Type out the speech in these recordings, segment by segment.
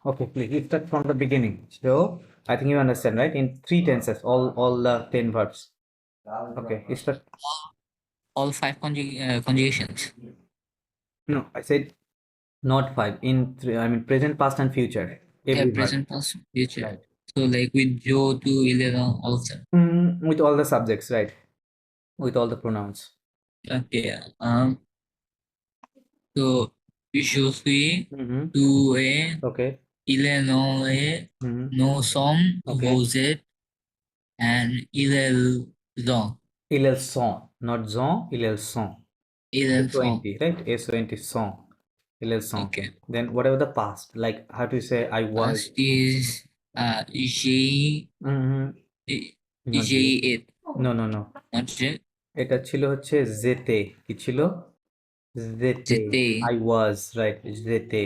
Okay, please start from the beginning. So I think you understand, right? In three tenses, all the 10 verbs. Okay, start. All five conjugations. No, I said not five. In three, I mean present, past, and future. Yeah, Every verb. present, past, future. Right. So like with Joe to 11, all of them. With all the subjects, right? With all the pronouns. Okay. So je suis, Mm-hmm. tu es, Okay. il est, non est, Mm-hmm. nous sommes, Okay. vous êtes, and ils sont. Il est son, not zon. Il est son. Ils sont. S20, right? S20 son. Il est son. Okay. Then whatever the past, like how to say I was. Past is j'ai, Mm-hmm. Not j'ai yet. it. No, no, no. Not yet. এটা ছিল হচ্ছে যেতে কি ছিল যেতে J'étais. I was right যেতে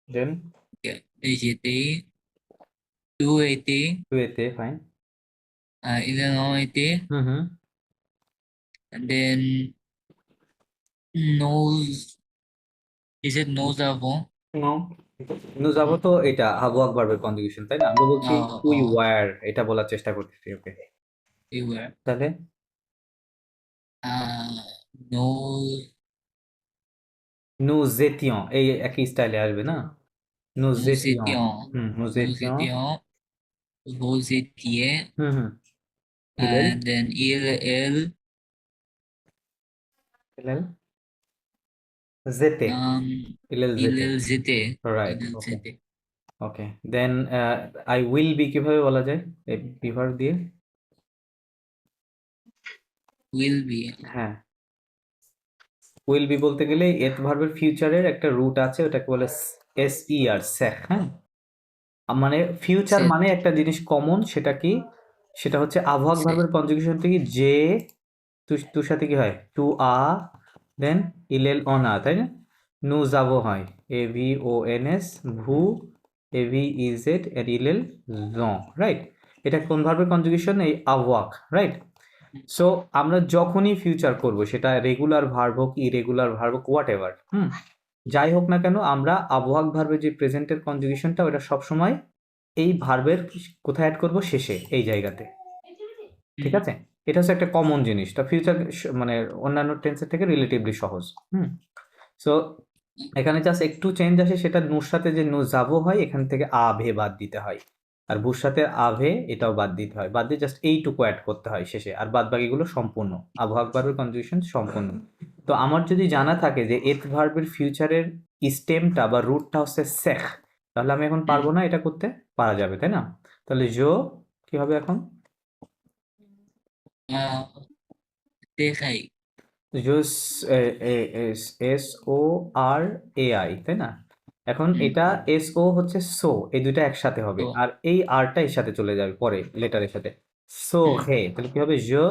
then Okay. J'étais. Tu étais. তুইতে fine Il est, non était. Hmm And then nous. Is it nous avons? নো নু যাবো তো এটা আবু আকবর কনজুগেশন তাই না আমরা বলছি উই Oh, ওয়্যার এটা বলার চেষ্টা করতেছি ওকে we were. তাহলে Nous, nous étions এই একই স্টাইলে আসবে না nous nous étions étions. nous Nous étions étions. Vous étiez. Hmm হিলেল And then elle. হিলেল যেতে Um, হিলেল যেতে ils étaient. Right Ils okay étaient. Okay then I will be কিভাবে বলা যায় এই বিভার দিয়ে Will be. হ্যাঁ উইল বি বলতে গেলে এথ ভার্বের ফিউচারের একটা রুট আছে ওটাকে বলে এস ই আর সেখ হ্যাঁ মানে ফিউচার Said. মানে একটা জিনিস কমন সেটা কি সেটা হচ্ছে আবহাওয়াক Said. ভার্বের কনজুগেশন থেকে যে তুর সাথে কি হয় to a then ইলেল on a তাই না নু যাবো হয় A V O N S ভু এ ভি ইজেড এর ইলেল জ রাইট এটা কোন ভার্বের কনজুগেশন এই আবহাওয়াক রাইট সো আমরা যখনই ফিউচার করব সেটা রেগুলার ভার্ব হোক ইরেগুলার ভার্ব হোক হোয়াট এভার যাই হোক না কেন আমরা আবহাওয়াক ভার্বের যে প্রেজেন্টের কনজুগেশনটা ওটা সবসময় এই ভার্বের কোথায় অ্যাড করব শেষে এই জায়গাতে ঠিক আছে এটা হচ্ছে একটা কমন জিনিস তা ফিউচার মানে অন্যান্য টেন্সের থেকে রিলেটিভলি সহজ সো এখানে জাস্ট একটু চেঞ্জ আসে সেটা নুর সাথে যে নু যাবো হয় এখান থেকে আভে বাদ দিতে হয় আর ভুর সাথে আভে এটাও বাদ দিতে হয় বাদ দিয়ে জাস্ট এইটুকু অ্যাড করতে হয় শেষে আর বাদ বাকিগুলো সম্পূর্ণ আবহাওয়াক ভার্বের কনজুগেশন সম্পূর্ণ তো আমার যদি জানা থাকে যে এথ ভার্বের ফিউচারের স্টেমটা বা রুটটা হচ্ছে সেখ তাহলে আমি এখন পারবো না এটা করতে পারা যাবে তাই না তাহলে জো কি হবে এখন Serai. জোস S O R A I তাই না এখন এটা এস ও হচ্ছে সো এই দুইটা একসাথে হবে So, আর এই আরটা এর সাথে চলে যাবে পরে লেটারের সাথে সো হে তাহলে কি হবে জো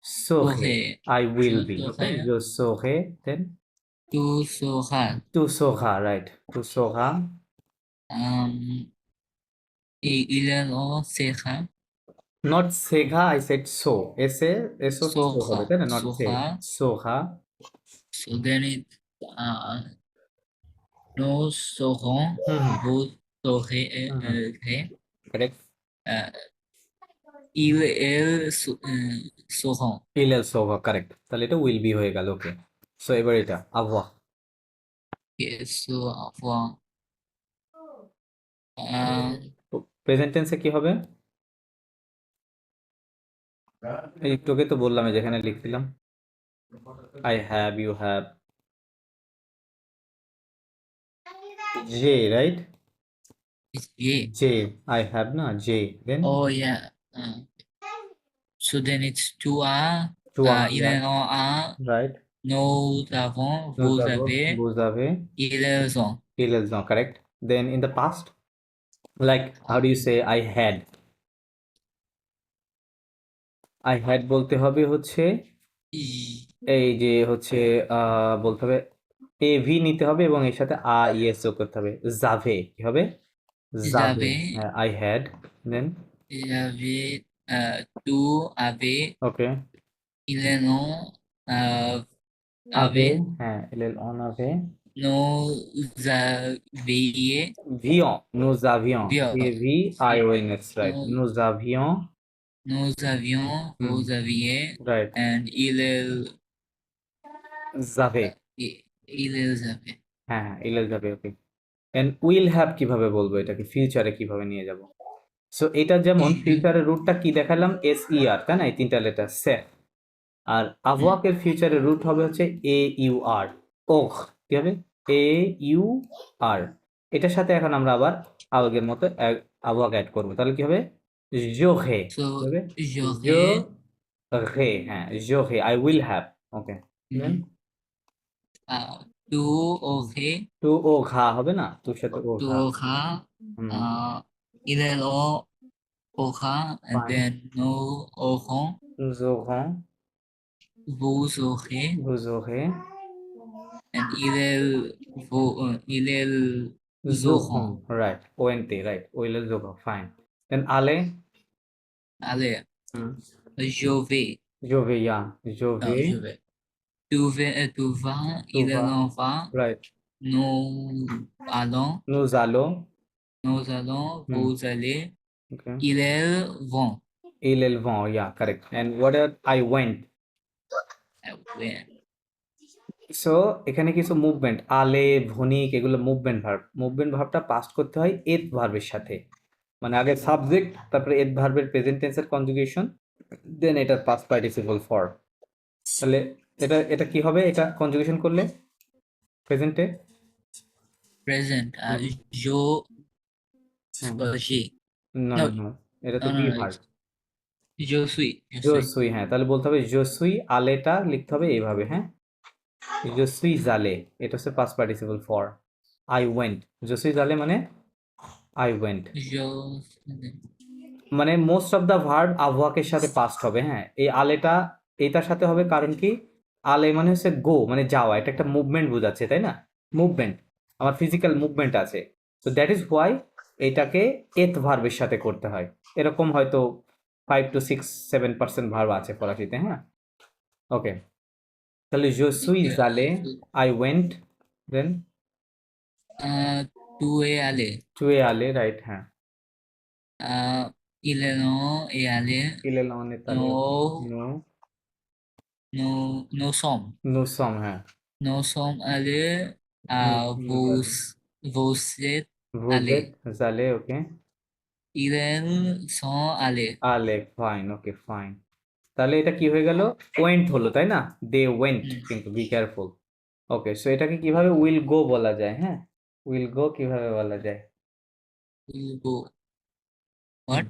সো হে serai. I will Je be okay serai. জো সো হে দেন Tu seras. টু সোহা রাইট টু সোহা Et il est, non sera. Not সেঘা I said so S A S ও সো হবে Sera. তাই না নট সে Sera. সোহা So then it, nous serons, vous serez, correct euh, ils, elles seront. ইলেল সোহা কারেক্ট তাহলে এটা উইল বি হয়ে গেল ওকে সো এবার এটা আবহাওয়া Et so, avoir. প্রেজেন্ট টেন্সে কি হবে এই তোকে তো বললাম যেখানে লিখছিলাম আই হ্যাভ ইউ হ্যাভ জে রাইট It's yeah. জে আই হ্যাভ না জে then Oh yeah. So then it's tu as, টু il est, non right nous avons, vous যাবো avez, বুঝাবে ils ont. ইলেল no correct then in the past like how do you say I had বলতে হবে হচ্ছে এই যে হচ্ছে বলতে হবে এ ভি নিতে হবে এবং এর সাথে ইয়েস যোগ করতে হবে জাভে কি হবে জাভে J'avais, I had then j'avais, tu avais, okay il est, non আভে avait, হ্যাঁ এল এল অন আভে Nous avions, Nous avions. vieux, AVIONS, right? nous, Nous avions. nous avions, Hmm, vous aviez, right. and যাবে। il avait. হ্যাঁ, হ্যাঁ, ইলেল যাবে, ওকে। এন্ড উইল হ্যাভ কিভাবে বলবো এটাকে? ফিউচারে কিভাবে নিয়ে যাব? সো এটা যেমন Je, ফিউচারের রুটটা কি দেখালাম? SER, তাই না? এই তিনটা লেটার সে। আর hmm. আভওয়াকের ফিউচারের রুট হবে হচ্ছে AUR, ওখ। কি হবে? AUR। এটার সাথে এখন আমরা আবার আগের মতো আভওয়াক অ্যাড করবো, তাহলে কি হবে? জোহে। কি So, হবে? j'aurais, জোহে, হ্যাঁ, জোহে, I will have. Okay, then hmm, tu aurais, টু ও ঘা হবে না? তোর সাথে ও tu ঘা। auras, হুম, il aura, and fine. then nous aurons, Nous aurons, vous aurez, vous aurez, and ils auront. Zohong, right? ONT, right? Will Zohong, fine. Then Ale, Allez, hmm. je vais, Je vais, yeah. Je non, je vais, vais. Tu vas, tu il vas, en va, right? nous allons, Nous allons, hmm. vous allez, Okay. ils vont. Ils vont, yeah, correct. And what else? I went. When. So এখানে কিছু movement, আলে, ভনিক, এগুলো movement verb. Movement ভার্বটা past করতে হয় এথ ভার্বের সাথে, মানে আগে সাবজেক্ট, তারপরে এথ ভার্বের প্রেজেন্ট টেন্সের কনজুগেশন, দেন এটার পাস্ট পার্টিসিপল ফর্ম। তাহলে এটা এটা কি হবে? এটা কনজুগেশন করলে প্রেজেন্টে Present. Je, j'ai. না, No, না, না, এটা তো no, বি no, no. Verb. Je suis. Je suis. জোসুই, হ্যাঁ, তাহলে বলতে হবে জোসুই, আলেটা লিখতে হবে এইভাবে, হ্যাঁ, জোসুই জালে, এটা হচ্ছে past participle for I went. জোসুই জালে মানে আই ওয়েন্ট, Je. মানে মোস্ট অফ দ্য ভার্ব আবহাওয়াকের সাথে পাস্ট হবে, হ্যাঁ। এই আলেটা এটার সাথে হবে, কারণ কি? আলে মানে হচ্ছে গো, মানে যাওয়া, এটা একটা মুভমেন্ট বোঝাচ্ছে, তাই না? মুভমেন্ট, আমার ফিজিক্যাল মুভমেন্ট আছে, তো দ্যাট ইজ হোয়াই এটাকে এথ ভার্বের সাথে করতে হয়। এরকম হয়তো 5 to 6, 7% ভার্ব আছে ফরাসিতে, হ্যাঁ। ওকে, তাহলে je suis allé, I went, then Tu es allé. tu es allé, right, হ্যাঁ। Il est allé. il est on est allé, okay. Nous, nous nous sommes. nous sommes, হ্যাঁ। Nous sommes allés. nous Vous, allés, vous êtes vous allés. êtes allés, ok. Ils sont allés. allé, fine, okay, fine. তাহলে এটা কি হয়ে গেল? Went হলো, তাই না? They went, Hmm. কিন্তু বি কেয়ারফুল। ওকে, সো এটাকে কিভাবে উইল গো বলা যায়? হ্যাঁ, উইল গো কিভাবে বলা যায়? Will go. What?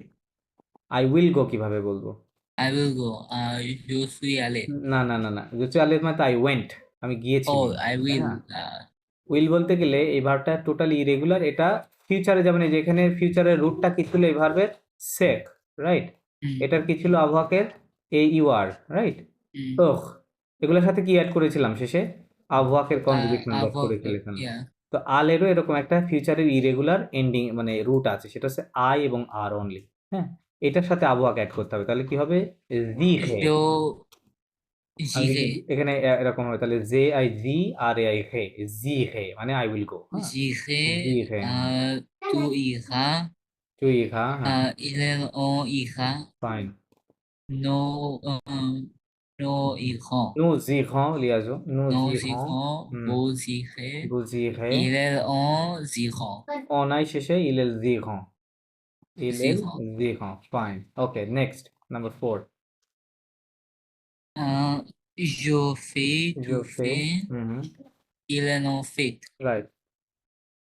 I will go কিভাবে বলবো? I will go. Je suis allé. না, না, না, না, আলে মানে আই ওয়েন্ট, আমি গিয়েছিলাম, Oh, I তাই will. না? উইল বলতে গেলে এই ভার্বটা টোটালি ইরেগুলার, এটা ফিউচারে, যেমন এই যে এখানে ফিউচারের রুটটা কি ছিল এই ভার্বের? সেক, রাইট? Hmm. এটার কি ছিল আবহাকের? AUR, right? Hmm. ওহ, এগুলোর সাথে কি অ্যাড করেছিলাম শেষে? আবহাকের কনজুগেশন অ্যাড Avoir. করেছিলাম। Yeah. তো আলেরও এরকম একটা ফিউচারের ইরেগুলার এন্ডিং, মানে রুট আছে, সেটা হচ্ছে আই এবং আর অনলি, হ্যাঁ। এটার সাথে আবহাওয়াকে অ্যাড করতে হবে, তাহলে কি হবে? জিখে। আমি কিন্তু J'irai. এখানে এরকম হবে, তাহলে JIGRAI খে, জি খে মানে আই উইল গো, হ্যাঁ। জি J'irai. খে, Tu iras. তুই খা, হ্যাঁ, On ira. Fine. Nous irons. Nous irons, liaison, nous Nous irons, irons. Hmm, Vous irez. vous irez, Ils iront. অনাই শেষে ils iront, ils Iront. iront, fine. ওকে, next, number 4। Je fais. Tu je fais, fais. হুম, Ils en fait. Right.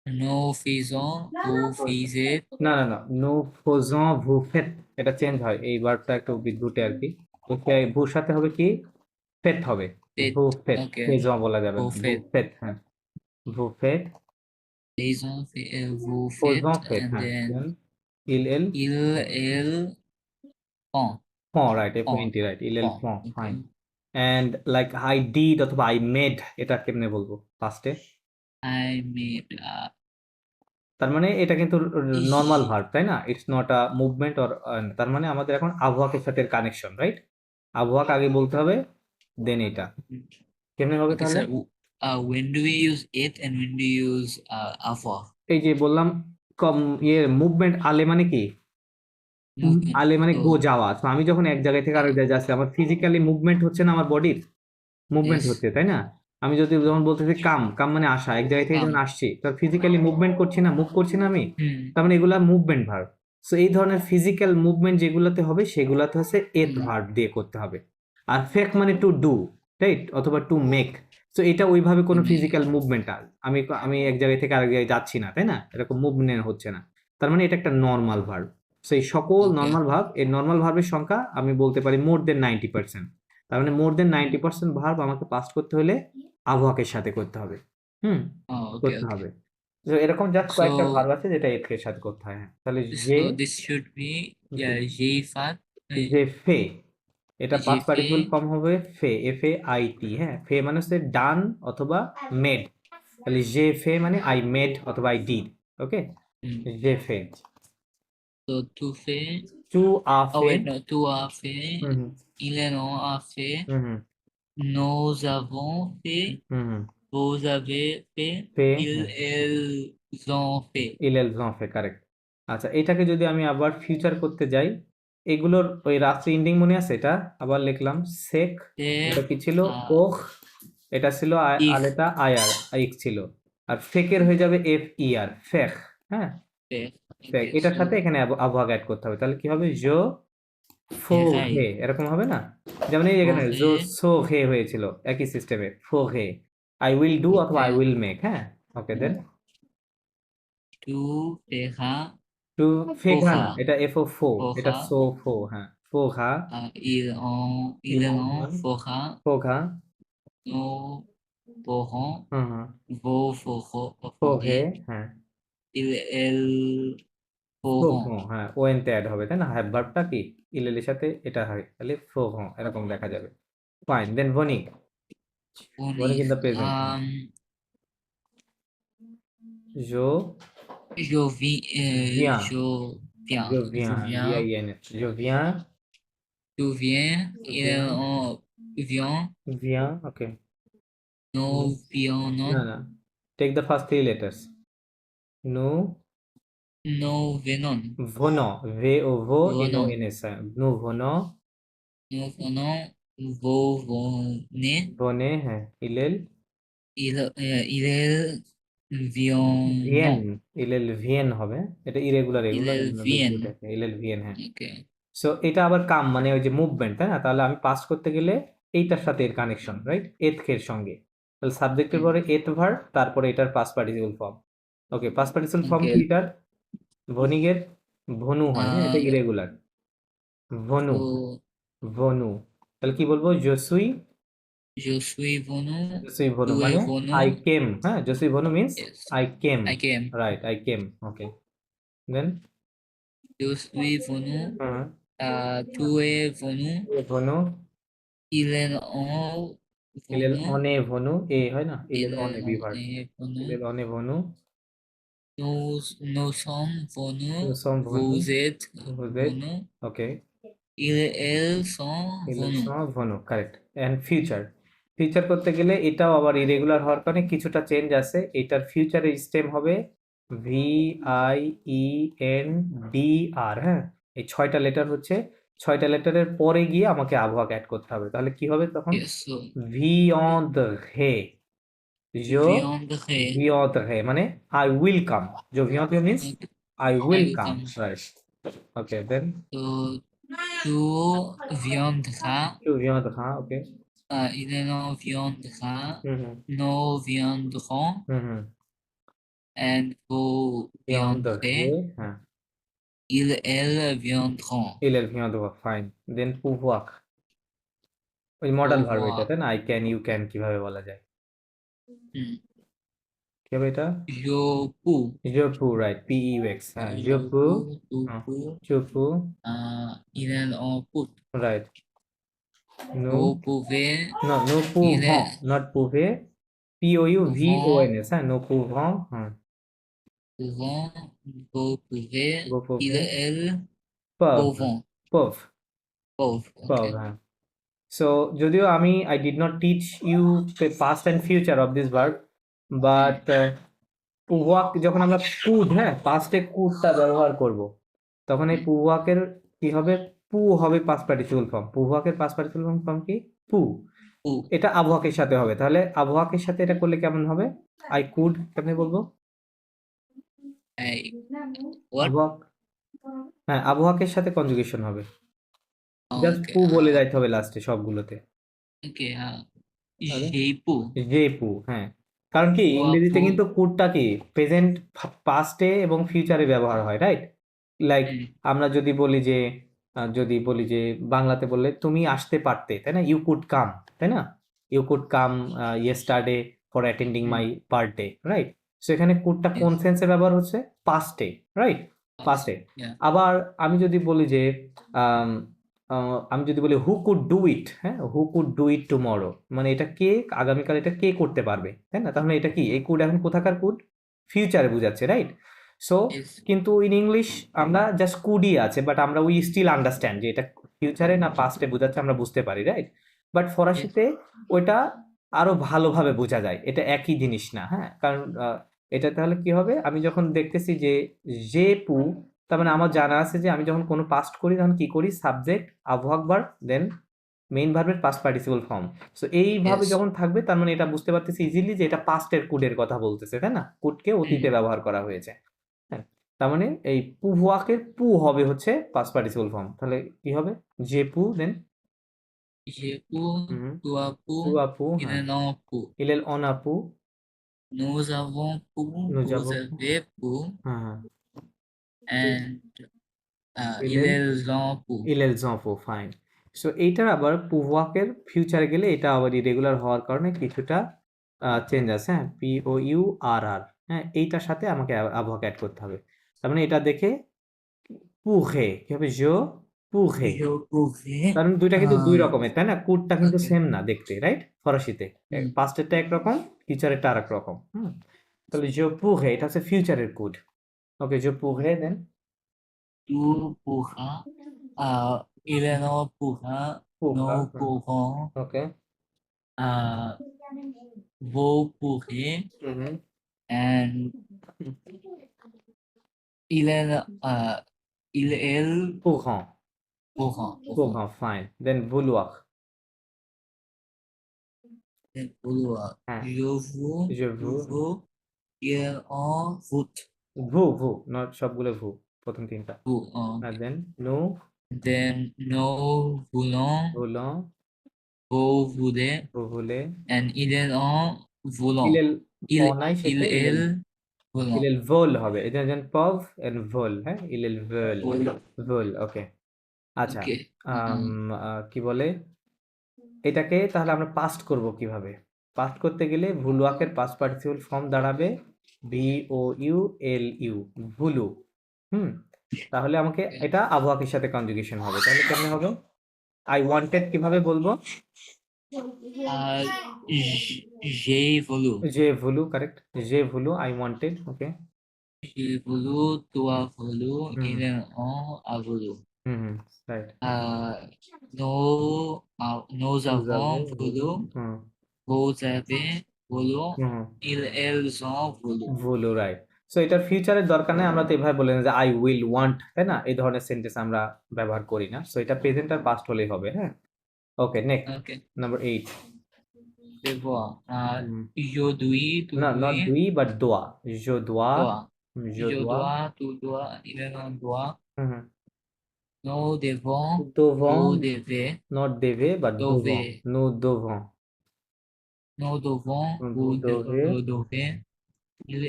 Nous faisons. Vous faisiez. না, না, না, nous faisons, vous faites, এটা change হয়, এই ভার্বটা একটু বিদ্যুটে আর কি। ওকে, ভুর সাথে হবে কি? ফেট হবে, Faites. ভু ফেট, Ok. faisons বলা যাবে Vous না, ভু faites. ফেট, হ্যাঁ, ভু ফেট, Ils ont fait. Vous faisons faites. Fate, And হ্যাঁ, then. then ils Ils font. font, right, Font. FONT, right, ils Font. font, Ok. fine. and like I did অথবা I made, এটা কেমনে বলবো ফার্স্টে? I made. তার মানে এটা কিন্তু নর্মাল ভার্ব, তাই না? It's not a movement or, তার মানে আমাদের এখন আবহাওয়াকের সাথে কানেকশন, রাইট? আবহাওয়াকে আগে বলতে হবে, দেন এটা কেমনে হবে Okay, তাহলে? sir. when do we use it and when do you use avoir? এই যে বললাম কম মুভমেন্ট আলে মানে কি Movement. আলে মানে গো So যাওয়া। তো আমি যখন এক জায়গায় থেকে আরেক জায়গায় যাচ্ছি আমার ফিজিক্যালি মুভমেন্ট হচ্ছে না, আমার বডির মুভমেন্ট yes, হচ্ছে, তাই না? আমি যদি যেমন বলতেছি কাম কাম মানে আসা, এক জায়গা থেকে যখন come. আসছি তো ফিজিক্যালি মুভমেন্ট করছি না, মুভ করছি না আমি, Hmm. তার মানে এগুলা মুভমেন্ট ভার্ব। সো এই ধরনের ফিজিক্যাল মুভমেন্ট যেগুলোতে হবে সেগুলোতে হচ্ছে এথ Hmm. ভার্ব দিয়ে করতে হবে। আর ফেক মানে টু ডু, রাইট, অথবা টু মেক। সো এটা ওইভাবে কোনো make. ফিজিক্যাল মুভমেন্ট আর আমি আমি এক জায়গা থেকে আরেক জায়গায় যাচ্ছি না, তাই না? এরকম মুভমেন্ট হচ্ছে না, তার মানে এটা একটা নর্মাল ভার্ব। সো এই সকল Okay. নর্মাল ভার্ব, এই নর্মাল ভার্বের সংখ্যা আমি বলতে পারি মোর দেন 90%। তার মানে মোর দেন 90% ভার্ব আমাকে পাস করতে হলে আবহাওয়াকের সাথে করতে হবে। হুম, Oh, okay, করতে okay. হবে। তো এরকম জাস্ট কয়েকটা So ভার্ব আছে যেটা এর সাথে করতে হয়। হ্যাঁ, তাহলে যে, this should be yeah, j'ai fait, যে ফে, এটা j'ai past participle fait, form হবে ফে, এফ এ আই টি। হ্যাঁ, ফে মানে হচ্ছে ডান অথবা মেড। তাহলে যে ফে মানে আই মেড অথবা আই ডিড। Okay, hmm. যে ফে। So tu fais, to a oh ফে। wait, no, tu as fait, hmm il et on a fait, hmm hmm nous avons fait, hmm hmm vous avez fait, ফে, হ্যাঁ, ils ont fait. ইলেল জফে, correct. আচ্ছা, এটাকে যদি আমি আবার future করতে যাই, এগুলোর ওই রাত্রি এন্ডিং মনে আছে? এটা আবার লিখলাম সেক, C'est এটা কি ছিল? uh, ওখ, এটা ছিল ich আলেটা আয়ার আইক ছিল। আর ফেকের হয়ে যাবে এফ ই আর, ফেক। হ্যাঁ, fait. ফেক, Okay, এটার সাথে so এখানে আবহাওয়া অ্যাড করতে হবে। তাহলে কি হবে? জো ফো হে, pareil. এরকম হবে না? যেমন এই এখানে জো Aurait, সো হে হয়েছিল একই সিস্টেমে, ফো হে, আই উইল ডু অথবা আই okay. Will make. হ্যাঁ, ওকে, দেন Tu feras, টু ফেঘা না, fera, এটা এফ ও ফো, এটা fera. সো ফো। হ্যাঁ, ফোঘা, Ils en fera, ফোঘা, nous ferons, হুম হুম, vous ferez, ফোহে, হ্যাঁ, elles ফোঘো, feront. হ্যাঁ, ও এন তে অ্যাড হবে, তাই না? হ্যাঁ, ভার্বটা কি ইলেলের সাথে এটা হয়, তাহলে ফোঘো এরকম দেখা যাবে। ফাইন, দেন বনিক, On বনিক y, ইন দ্য প্রেজেন্ট। জো ভিয়ান, জো je ভিয়ান, V I viens, N S, জো ভিয়ান, tu viens, ভিয়ান, vient, ভিয়ান, ওকে, nous না venons, না, take the first three letters. No, nous venons, ভোনো, ভে ও ভো N O venons, N S, নো ভোনো, nous venons, vous venez, বনে, হ্যাঁ, ইলেল ils ভিয়েন, viennent, ইলেল ভিয়েন হবে, এটা ইরেগুলার, রেগুলার ils viennent. ইলেল ভিয়েন। হ্যাঁ, Okay. সো এটা আবার কাম মানে ওই যে মুভমেন্ট, তাই না? তাহলে আমি পাস করতে গেলে এইটার সাথে এর কানেকশন, রাইট, এথ এর সঙ্গে। তাহলে সাবজেক্টের পরে এথ ভার্ব, তারপরে এটার past participle form. Okay, past participle form কি Okay. এটার? ভনিগের ভনু হয়, হ্যাঁ, এটা Uh, ইরেগুলার। ভনু, so ভনু, তাহলে কি বলবো? জসুই, je suis venu, জসুই ভনু tu es মানে venu, আই কেম। হ্যাঁ, জসুই ভনু means yes, I came, I came. Right, I came. Okay, then Je suis venu, tu es venu, ভনু, ils ont ইলেল venu, অনে ভনু, এ হয় না, ইলেল ils অনে ont বিভার, venu, ইলেল অনে ভনু, nous sommes venus, সম ভনু, vous êtes হুজেট, venus, ওকে, elles sont ইলেল venues. সম ভনু, correct. And future, future করতে গেলে এটাও আবার ইরেগুলার হওয়ার কারণে কিছুটা চেঞ্জ আছে। এটার ফিউচারের স্টেম হবে V I E N D R. হ্যাঁ, এই 6টা লেটার হচ্ছে, 6টা লেটারের পরে গিয়ে আমাকে আবহাওয়া অ্যাড করতে হবে। তাহলে কি হবে তখন? Yes, so ভিয়ন্দ্রে, je জো viendrai, ভিয়ন্দ্রে মানে আই উইল কাম। জো ভিয়ন্দ্রে means okay, I I will will come, come. Right. Okay, then So tu viendras, টু ভিয়ন্দ্রা, okay, il en viendra, hmm hmm nous viendrons, hmm hmm, and vous ভিয়ন্দ্রে, viendrez, হ্যাঁ, elles viendront. ইলেল ভিয়ন্দ্রা, fine. Then পুভওয়াক, ওই modal Au verb এটা, revoir. তাই না? আই ক্যান, ইউ ক্যান কিভাবে বলা যায়? Hmm. কি হবে এটা? Je peux, je peux, right, P U x, হ্যাঁ, je je peux, peux, tu হ্যাঁ, peux, je peux, ils en peut. Right, nous, Vous pouvez, non, nous il pouvons, est, not pouvez, P O U V O pouvons, N S, হ্যাঁ, nous pouvons, হ্যাঁ, pouvons, vous pouvez, vous il, pouvez, elles, peuvent, pouvons, peuvent, peuvent. peuvent, Okay. হ্যাঁ। So যদিও I did not teach you the past and future of this verb, but পুওয়াক যখন আমরা could, হ্যাঁ, পাস্টে কুডটা ব্যবহার করব, তখন এই পুওয়াকের কি হবে? পু হবে পাস্ট পার্টিসিপল ফর্ম। পুওয়াকের পাস্ট পার্টিসিপল ফর্ম কি? পু। Who? এটা আবহাওয়াকের সাথে হবে। তাহলে আবহাওয়াকের সাথে এটা করলে কেমন হবে? আই কুড কেমনে বলবো? I what? আবহাওয়াক, হ্যাঁ, আবহাওয়াকের সাথে কনজুগেশন হবে। Just Okay. পু বলে যাইতে হবে লাস্টে সবগুলোতে। Okay. তাহলে Jepu. যে পু, হ্যাঁ। কারণ কি ইংরেজিতে Wapu. কিন্তু কুডটা কি প্রেজেন্ট, পাস্টে এবং ফিউচারে ব্যবহার হয়, রাইট? লাইক আমরা যদি বলি যে বাংলাতে বললে তুমি আসতে পারতে, তাই না? ইউ কুড কাম, তাই না? You could come yesterday for attending my birthday, right? So এখানে কুডটা কোন Yes. সেন্সে ব্যবহার হচ্ছে? পাস্টে, রাইট? পাস্টে। Yeah. আবার আমি যদি বলি যে আমি যদি বলি হু কুড ডু ইট, হ্যাঁ, who could do it tomorrow, মানে এটা কে আগামীকাল এটা কে করতে পারবে, তাই না? তাহলে এটা কি, এই কুড এখন কোথাকার কুড? ফিউচারে বোঝাচ্ছে, রাইট? So Yes. কিন্তু ইন ইংলিশ আমরা জাস্ট কুডই আছে, বাট আমরা উই স্টিল আন্ডারস্ট্যান্ড যে এটা ফিউচারে না পাস্টে বোঝাচ্ছে, আমরা বুঝতে পারি, রাইট? বাট ফরাসিতে ওইটা আরো ভালোভাবে বোঝা যায়, এটা একই জিনিস না, হ্যাঁ। কারণ এটা তাহলে কি হবে? আমি যখন দেখতেছি যে পু, তার মানে আমার জানা আছে যে আমি যখন কোনো পাস্ট করি তখন কি করি? সাবজেক্ট, আবহাওয়াক ভার্ব, দেন মেইন ভার্বের পাস্ট পার্টিসিপল ফর্ম। সো এইভাবে Yes. যখন থাকবে তার মানে এটা বুঝতে পারতেছি ইজিলি যে এটা পাস্টের কুডের কথা বলতেছে, তাই না? কুডকে অতীতে ব্যবহার করা হয়েছে, হ্যাঁ। তার মানে এই পুহুয়াকের পু হবে হচ্ছে পাস্ট পার্টিসিপল ফর্ম। তাহলে কি হবে? যে পু, দেন Jepu. Tuapu. তুয়াপু, Il হ্যাঁ, en pu. ইলেল অনাপু, Nous avons pu. Vous নুজাবু, avez pu. হ্যাঁ হ্যাঁ, And ইলেল ils en pu. ইলেল জঁপো, ফাইন। সো এইটার আবার পুহুয়াকের ফিউচারে গেলে এটা আবার ইরেগুলার হওয়ার কারণে কিছুটা চেঞ্জ আছে, হ্যাঁ। POURR, হ্যাঁ, এইটার সাথে আমাকে আবহাওয়াকে অ্যাড করতে হবে। তার মানে এটা দেখে পুহে কি হবে? পুহে। Je pouvais. কারণ দুইটা কিন্তু দুই রকমের, তাই না? কুডটা কিন্তু Okay. সেম না দেখতে, রাইট? ফরাসিতে Hmm. পাস্টেরটা একরকম, ফিউচারেরটা আরেক রকম, হুম। তাহলে যে পুহে এটা হচ্ছে ফিউচারের কুড। ওকে, যে পুহে, then Tu pourras. Il en pourra. পুহা, Nous pourrons. Okay, Vous pourrez. Hmm, And il est. Il est. পুহা, Pourra. পুহা, ফাইন। Then vouloir, Vouloir. হ্যাঁ, Je vous. je veux, Vous. Il en voûte. ভু, not সবগুলো ভু, প্রথম তিনটা। Vous. R Okay. Then nous Then nous voulons. voulons, Vous voulez. vous voulez, And il est en volant. ইলেল Il, অ নাই il শেষে, ইলেল est volant. ইলেল ভোল হবে। এটা যেন পভ এন্ড ভোল, হ্যাঁ, ইলেল ভোল, Volant. ভোল, ওকে। আচ্ছা, Okay. কি বলে এটাকে? তাহলে আমরা পাস্ট করব কিভাবে? পাস্ট করতে গেলে ভুলুয়াকের পাস্ট পার্টিসিপল ফর্ম দাঁড়াবে VOULU, ভুলু, হুম। তাহলে আমাকে এটা আবহাওয়াকের সাথে কনজুগেশন হবে। তাহলে কেমনে হবে? আই ওয়ান্টেড কিভাবে বলবো? J'ai voulu. যে ভুলু, কারেক্ট, যে ভুলু, I wanted, okay, J'ai voulu, tu as voulu, hmm il a voulu. Hmm hmm, right. Nous avons voulu, hmm vous avez voulu, hmm, ils ont voulu. ভুলু, right. So এটার ফিউচারের দরকার নেই, আমরা তো এভাবে বলে না যে আই উইল ওয়ান্ট, তাই না? এই ধরনের সেন্টেন্স আমরা ব্যবহার করি না। সো এটা প্রেজেন্ট আর পাস্ট হলেই হবে, হ্যাঁ। Okay, next, Okay. Number 8। Je vois. Je dois, tu না, নট dois, দুই, বাট দোয়া। জো দোয়া, dois. জো Je দোয়া, dois, tu dois, il en doit. Hmm hmm, Nous devons, দোভন, vous devez, নট দেভে, বাট দোভন, devez. নো দোভন, Nous devons, vous দোভে, devez, ils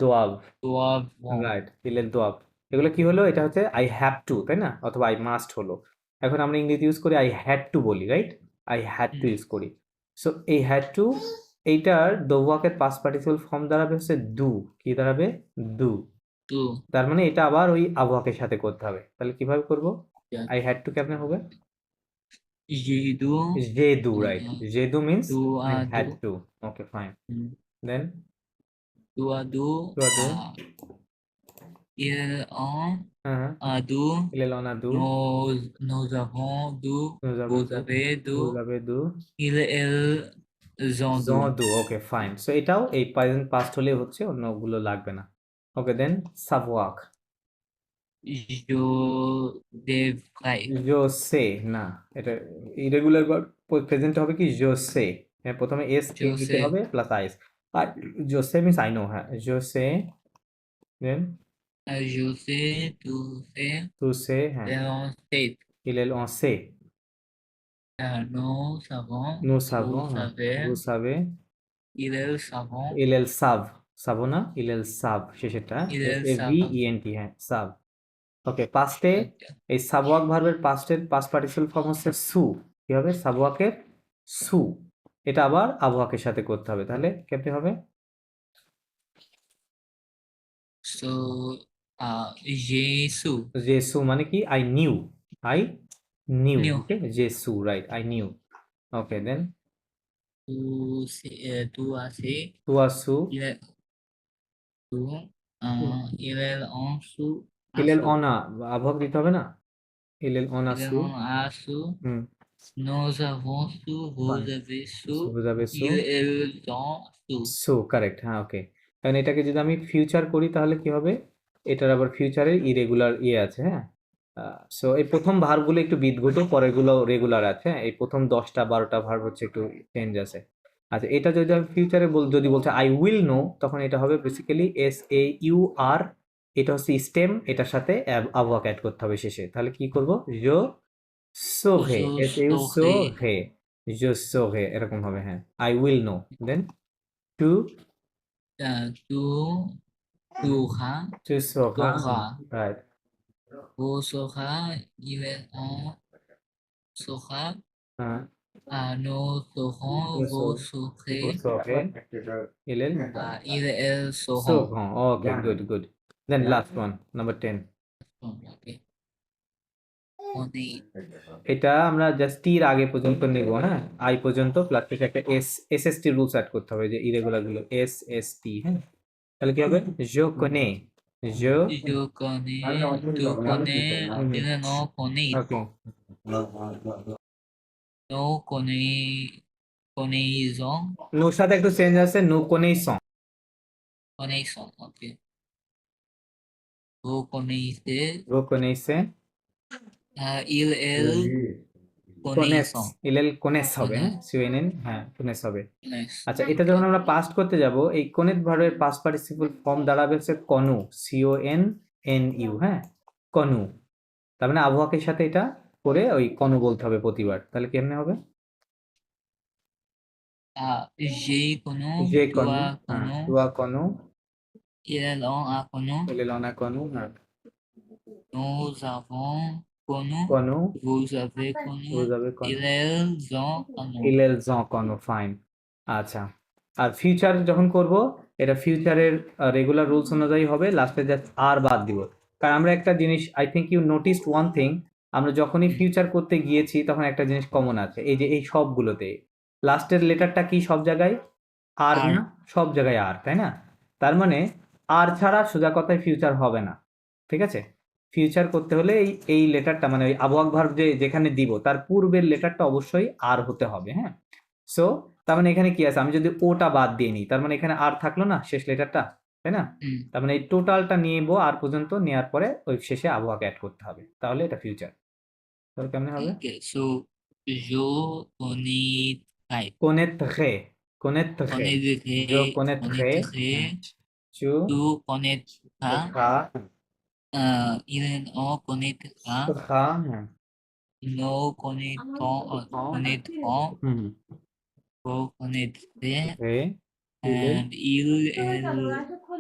দোয়াব, doivent. রাইট, ইলেল দোয়াব। এগুলো কি হলো? এটা হচ্ছে আই হ্যাভ টু, তাই না? অথবা আই মাস্ট হলো। এখন আমরা ইংরেজি ইউজ করি আই হ্যাড টু বলি, right? I had to use করি। সো এই হ্যাড টু, এইটার দোয়াকের পাস্ট পার্টিসিপল ফর্ম দাঁড়াবে হচ্ছে ডু। কি দাঁড়াবে? ডু। Tu. তার মানে এটা আবার ওই আবহাওয়াকের সাথে করতে হবে। তাহলে কিভাবে করব? Yeah. আই হ্যাড টু কেমনে হবে? Je dois, যে ডু, রাইট। যে ডু means tu I as had do. টু, okay, fine. Then Tu as do. Tu as do. ils ont হ্যাঁ হ্যাঁ du, il est on a du nous avons du, nous avons vous du avez du, vous avez du ils ont du. ont du okay fine so এটাও এই present past হলে হচ্ছে অন্যগুলো লাগবে না ওকে দেন savoir Je devrais, je sais না এটা irregular verb present হবে কি je sais হ্যাঁ প্রথমে এস je দিতে sais, হবে প্লাস আইস আর je sais means I know হ্যাঁ je sais then je sais, tu sais, tu sais হ্যাঁ on sait. il est on sait Nous savons, nous vous savons হ্যাঁ savez, vous savez ils savent, il est savent savent না il est savent শেষেরটা S ils A V savent. E N T হ্যাঁ সাব ওকে পাস্টে এই সাবওয়াক ভার্বের পাস্টের past participle form হচ্ছে সু কি হবে সাবওয়াকের সু এটা আবার আবহাওয়াকের সাথে করতে হবে তাহলে কেমনে হবে So, j'ai su, যে সু মানে কি I knew I knew new. Okay যে সু right I knew okay then Tu as su, Tuya সু il est, tu, il est en su, a ইলেল su. অনা আবহাওয়াক দিতে হবে না ইলেল অনা Il est সু en a su, hmm nous avons su, vous fine avez su, বুঝাবে সু ils ont su. So correct হ্যাঁ ওকে কারণ এটাকে যদি আমি ফিউচার করি তাহলে কি হবে এটার আবার ফিউচারের ইরেগুলার ইয়ে আছে হ্যাঁ সো এই প্রথম ভার্বগুলো একটু বিদঘুট পরেরগুলো রেগুলার আছে হ্যাঁ? এই প্রথম 10টা 12টা ভার্ব হচ্ছে একটু চেঞ্জ আছে আচ্ছা এটা যদি আমি ফিউচারে যদি বলছে আই উইল নো তখন এটা হবে বেসিক্যালি SAUR এটা হচ্ছে স্টেম এটার সাথে আবহাওয়া অ্যাড করতে হবে শেষে তাহলে কি করব জো সোহে Je SAU saurai, সোহে জো সোহে এরকম হবে হ্যাঁ আই উইল নো দেন টু tu, tu auras, Tu sauras, t'auras, right. vous sauras, il est en saura, Uh, nous saurons, you vous saw, saurez, you saw, okay. Ilal? ils sauront. Sauront. Okay, good, good. Then last one, number 10. Okay. On est এটা আমরা just টির আগে পর্যন্ত নেব হ্যাঁ I পর্যন্ত plus থেকে একটা এসএসটি রুলস অ্যাড করতে হবে যে ইরেগুলার গুলো এসএসটি হ্যাঁ তাহলে কি হবে je connais je je connais, tu connais, il non connaît, ওকে nous connaissons, নোর সাথে একটু চেঞ্জ আছে nous connaissons connaissons, ok. Vous connaissez, vous connaissez il, elle, connaissons, ইলেল কোনেস হবে হ্যাঁ connaissent, সিওএনএন হ্যাঁ কোনেস হবে connaissent. আচ্ছা এটা যখন আমরা পাস্ট করতে যাব এই কোনেট ভার্বের পাস্ট পার্টিসিপল ফর্ম দাঁড়াবে হচ্ছে কনু CONNU হ্যাঁ কনু তার মানে আবহাওয়াকের সাথে এটা করে ওই কনু বলতে হবে প্রতিবার তাহলে কেমনে হবে J'ai connu, যে tu কনু as হ্যাঁ connu, Tuya কনু il en a connu, ইলেল অনা কনু হ্যাঁ nous avons connu, কনু vous avez connu, বুঝাবে কনু ils ont connu. ইলেল জ কনু ফাইন আচ্ছা আর ফিউচার যখন করব এটা ফিউচারের রেগুলার রুলস অনুযায়ী হবে লাস্টে জাস্ট আর বাদ দিব কারণ আমরা একটা জিনিস I think you noticed one thing আমরা যখনই ফিউচার করতে গিয়েছি তখন একটা জিনিস কমন আছে এই যে এই সবগুলোতে লাস্টের লেটারটা কি সব জায়গায় আর আর। না সব জায়গায় আর তাই না তার মানে আর ছাড়া সোজা কথায় ফিউচার হবে না ঠিক আছে ফিউচার করতে হলে এই লেটারটা মানে ওই আবহাওয়া ভার্ব যেখানে দিব তার পূর্বের লেটারটা অবশ্যই আর হতে হবে হ্যাঁ সো তার মানে এখানে কি আছে আমি যদি ওটা বাদ দিয়ে নিই তার মানে এখানে আর থাকলো না শেষ লেটারটা তাই না তার মানে এই টোটালটা নিব আর পর্যন্ত নেওয়ার পরে ওই শেষে আবহাওয়াকে অ্যাড করতে হবে তাহলে এটা ফিউচার তাহলে কেমন হবে Okay, so je connaîtrai, connaître connaître connaîtrai, je connaîtrai connaîtrai, tu tu connaîtras, connaîtras il en connaîtra, nous connaîtrons, connaîtrons, হুম vous connaîtrez, রে and ils, elles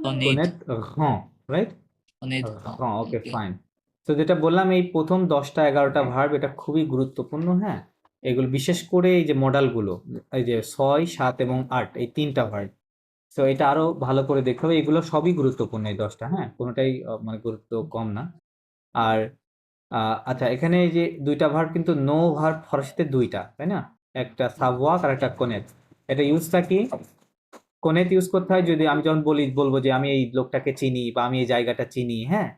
connaîtront right connaîtront. হ্যাঁ ওকে Okay. ফাইন তো যেটা বললাম এই প্রথম 10টা 11টা ভার্ব এটা খুবই গুরুত্বপূর্ণ হ্যাঁ এগুলো বিশেষ করে এই যে মডেলগুলো এই যে 6 7 এবং 8 এই 3টা ভার্ব তো এটা আরো ভালো করে দেখতে হবে এগুলো সবই গুরুত্বপূর্ণ এই 10টা হ্যাঁ কোনোটাই মানে গুরুত্ব কম না আর আচ্ছা এখানে এই যে 2টা ভার্ব কিন্তু নো ভার্ব ফরাসিতে 2টা তাই না একটা সাভওয়াক আর একটা কোনেট এটা ইউজটা কি কোনেট ইউজ করতে হয় যদি আমি যখন বলবো যে আমি এই লোকটাকে চিনি বা আমি এই জায়গাটা চিনি, হ্যাঁ,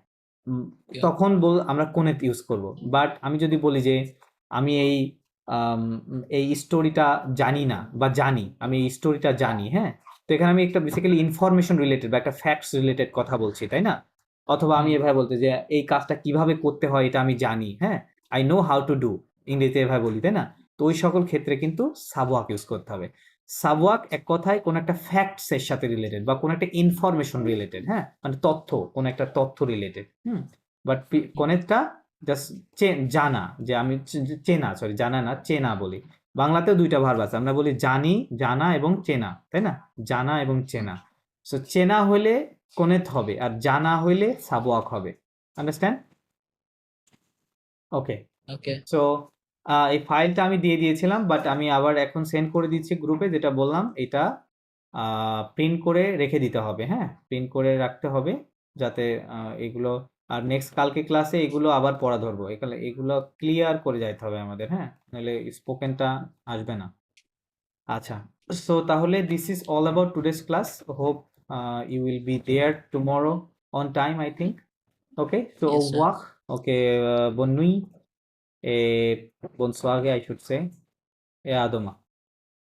Yeah. তখন আমরা কোনেট ইউজ করব। বাট আমি যদি বলি যে আমি এই স্টোরিটা জানি না বা জানি, আমি এই স্টোরিটা জানি, হ্যাঁ, তো এখানে আমি একটা বেসিক্যালি ইনফরমেশন রিলেটেড বা একটা ফ্যাক্টস রিলেটেড কথা বলছি, তাই না? অথবা আমি হুম। এভাবে বলতে যে এই কাজটা কিভাবে করতে হয় এটা আমি জানি, হ্যাঁ, I know how to do, ইংরেজিতে এভাবে বলি, তাই না? তো ওই সকল ক্ষেত্রে কিন্তু সাবওয়াক ইউজ করতে হবে। সাবওয়াক এক কথায় কোন একটা ফ্যাক্টস এর সাথে রিলেটেড বা কোন একটা ইনফরমেশন রিলেটেড, হ্যাঁ, মানে তথ্য, কোন একটা তথ্য রিলেটেড। বাট কোনেটটা জাস্ট জানা, যে আমি চেনা, সরি জানা না, চেনা বলি। বাংলাতেও দুইটা ভার্ব আছে, আমরা বলি জানি, জানা এবং চেনা, তাই না? জানা এবং চেনা। সো চেনা হইলে কোনেট হবে, আর জানা হইলে সাবওয়াক হবে। আন্ডারস্ট্যান্ড? ওকে। ওকে। সো এই ফাইলটা আমি দিয়ে দিয়েছিলাম, বাট আমি আবার এখন সেন্ড করে দিচ্ছি গ্রুপে, যেটা বললাম এটা প্রিন্ট করে রেখে দিতে হবে, হ্যাঁ, প্রিন্ট করে রাখতে হবে, যাতে এগুলো আর নেক্সট কালকে ক্লাসে এগুলো আবার পড়া ধরবো, এগুলো ক্লিয়ার করে যাইতে হবে আমাদের, হ্যাঁ, নাহলে স্পোকেনটা আসবে না। আচ্ছা, সো তাহলে this is all about today's class. Hope you will be there tomorrow on time, I think. Okay, so Yes, au sir. revoir. Okay, bonne nuit et bonne soirée, I should say, et à demain.